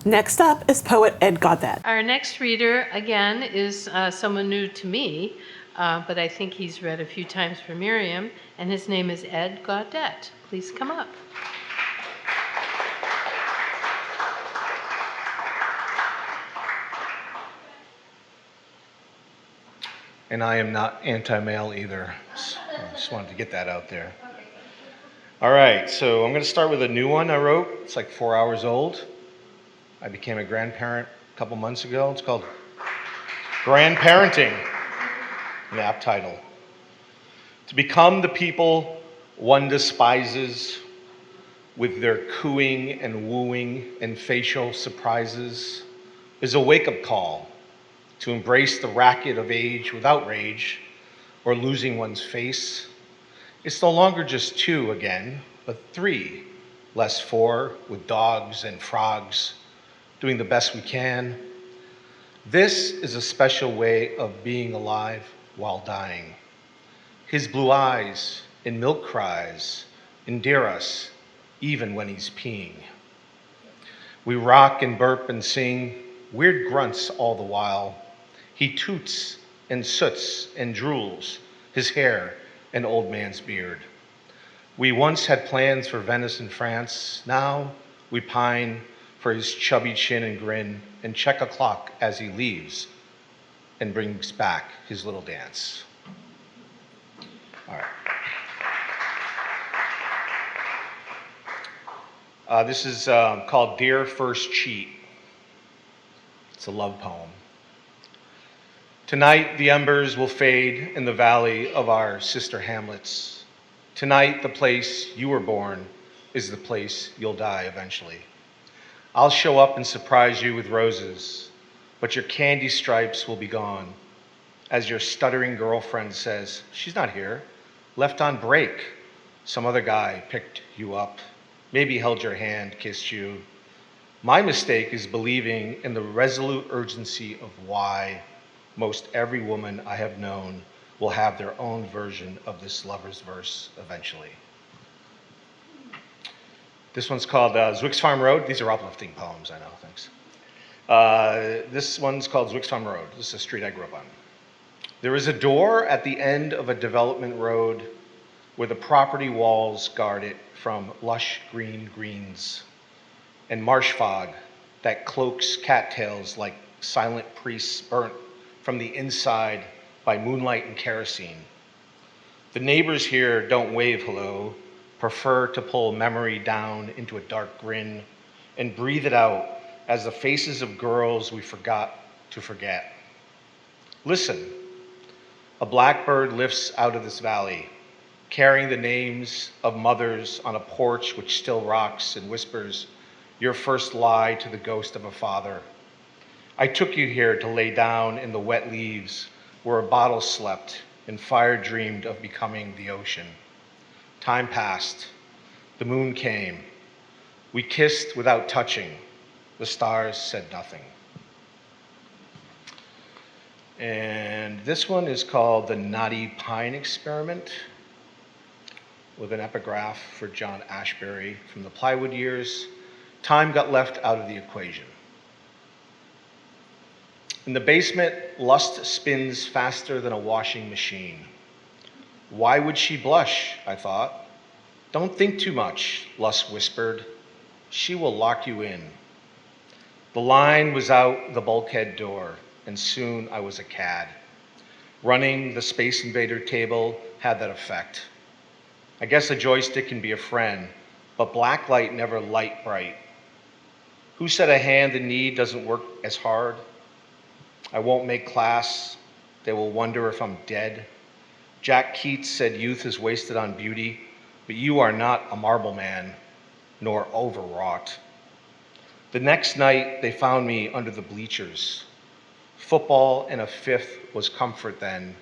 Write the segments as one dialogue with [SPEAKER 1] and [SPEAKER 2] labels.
[SPEAKER 1] Next up is poet Ed Gaudet.
[SPEAKER 2] Our next reader, again, is someone new to me, but I think he's read a few times for Miriam, and his name is Ed Gaudet. Please come up.
[SPEAKER 3] And I am not anti-male either. I just wanted to get that out there. All right, so I'm going to start with a new one I wrote. It's like 4 hours old. I became a grandparent a couple months ago. It's called Grandparenting, an apt title. To become the people one despises with their cooing and wooing and facial surprises is a wake-up call to embrace the racket of age without rage or losing one's face. It's no longer just two again, but three, less four, with dogs and frogs, doing the best we can. This is a special way of being alive while dying. His blue eyes and milk cries endear us even when he's peeing. We rock and burp and sing weird grunts all the while. He toots and soots and drools, his hair an old man's beard. We once had plans for Venice and France. Now we pine for his chubby chin and grin and check a clock as he leaves and brings back his little dance. All right. This is called Dear First Cheat. It's a love poem. Tonight the embers will fade in the valley of our sister hamlets. Tonight the place you were born is the place you'll die eventually. I'll show up and surprise you with roses, but your candy stripes will be gone. As your stuttering girlfriend says, she's not here, left on break. Some other guy picked you up, maybe held your hand, kissed you. My mistake is believing in the resolute urgency of why most every woman I have known will have their own version of this lover's verse eventually. This one's called Zwick's Farm Road. These are uplifting poems, I know, thanks. This one's called Zwick's Farm Road. This is a street I grew up on. There is a door at the end of a development road where the property walls guard it from lush green greens and marsh fog that cloaks cattails like silent priests burnt from the inside by moonlight and kerosene. The neighbors here don't wave hello, prefer to pull memory down into a dark grin and breathe it out as the faces of girls we forgot to forget. Listen, a blackbird lifts out of this valley, carrying the names of mothers on a porch which still rocks and whispers your first lie to the ghost of a father. I took you here to lay down in the wet leaves where a bottle slept and fire dreamed of becoming the ocean. Time passed. The moon came. We kissed without touching. The stars said nothing. And this one is called The Knotty Pine Experiment, with an epigraph for John Ashbery from the Plywood Years. Time got left out of the equation. In the basement, lust spins faster than a washing machine. Why would she blush, I thought. Don't think too much, lust whispered. She will lock you in. The line was out the bulkhead door, and soon I was a cad. Running the Space Invader table had that effect. I guess a joystick can be a friend, but blacklight never light bright. Who said a hand in need doesn't work as hard? I won't make class. They will wonder if I'm dead. Jack Keats said youth is wasted on beauty, but you are not a marble man, nor overwrought. The next night, they found me under the bleachers. Football and a fifth was comfort then,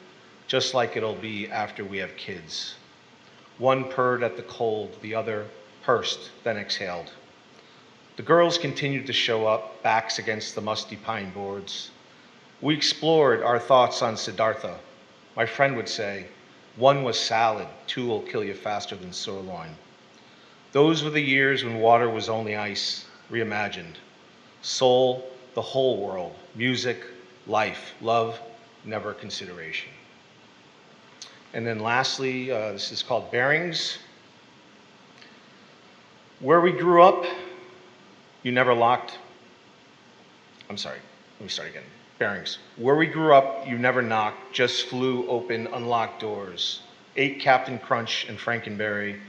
[SPEAKER 3] just like it'll be after we have kids. One purred at the cold, the other pursed, then exhaled. The girls continued to show up, backs against the musty pine boards. We explored our thoughts on Siddhartha. My friend would say, one was salad, two will kill you faster than sirloin. Those were the years when water was only ice, reimagined. soul, the whole world, music, life, love, never a consideration. And then lastly, this is called Bearings. Where we grew up, you never locked. I'm sorry, let me start again. Bearings. Where we grew up, you never knocked, just flew open unlocked doors. Ate Captain Crunch and Frankenberry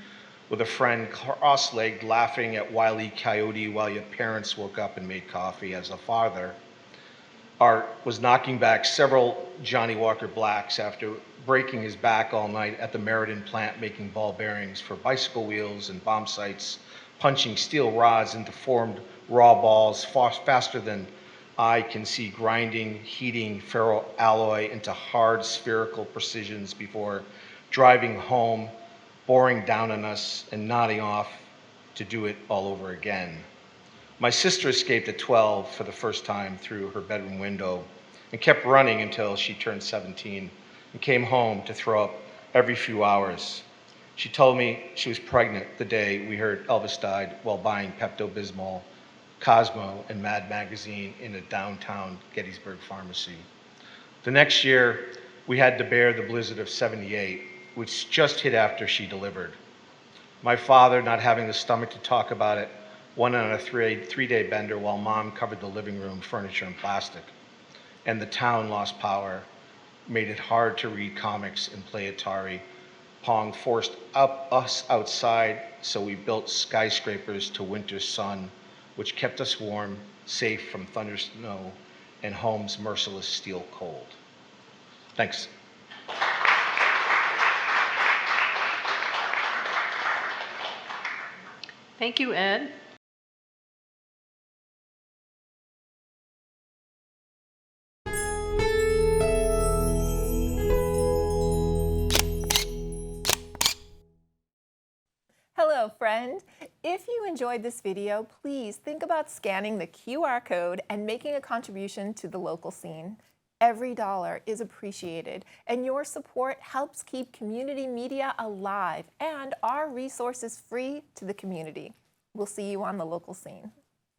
[SPEAKER 3] with a friend cross-legged laughing at Wile E. Coyote while your parents woke up and made coffee. As a father, Art was knocking back several Johnny Walker Blacks after breaking his back all night at the Meriden plant making ball bearings for bicycle wheels and bomb sights, punching steel rods into formed raw balls faster than eye can see, grinding, heating ferro alloy into hard spherical precisions before driving home, boring down on us and nodding off to do it all over again. My sister escaped at 12 for the first time through her bedroom window and kept running until she turned 17 and came home to throw up every few hours. She told me she was pregnant the day we heard Elvis died while buying Pepto-Bismol, Cosmo, and Mad Magazine in a downtown Gettysburg pharmacy. The next year, we had to bear the blizzard of '78, which just hit after she delivered. My father, not having the stomach to talk about it, went on a three-day bender while Mom covered the living room furniture in plastic. And the town lost power, made it hard to read comics and play Atari. Pong forced us outside, so we built skyscrapers to winter sun, which kept us warm, safe from thunder snow, and home's merciless steel cold. Thanks.
[SPEAKER 2] Thank you, Ed.
[SPEAKER 1] Hello, friend. If you enjoyed this video, please think about scanning the QR code and making a contribution to the local scene. Every dollar is appreciated, and your support helps keep community media alive and our resources free to the community. We'll see you on the local scene.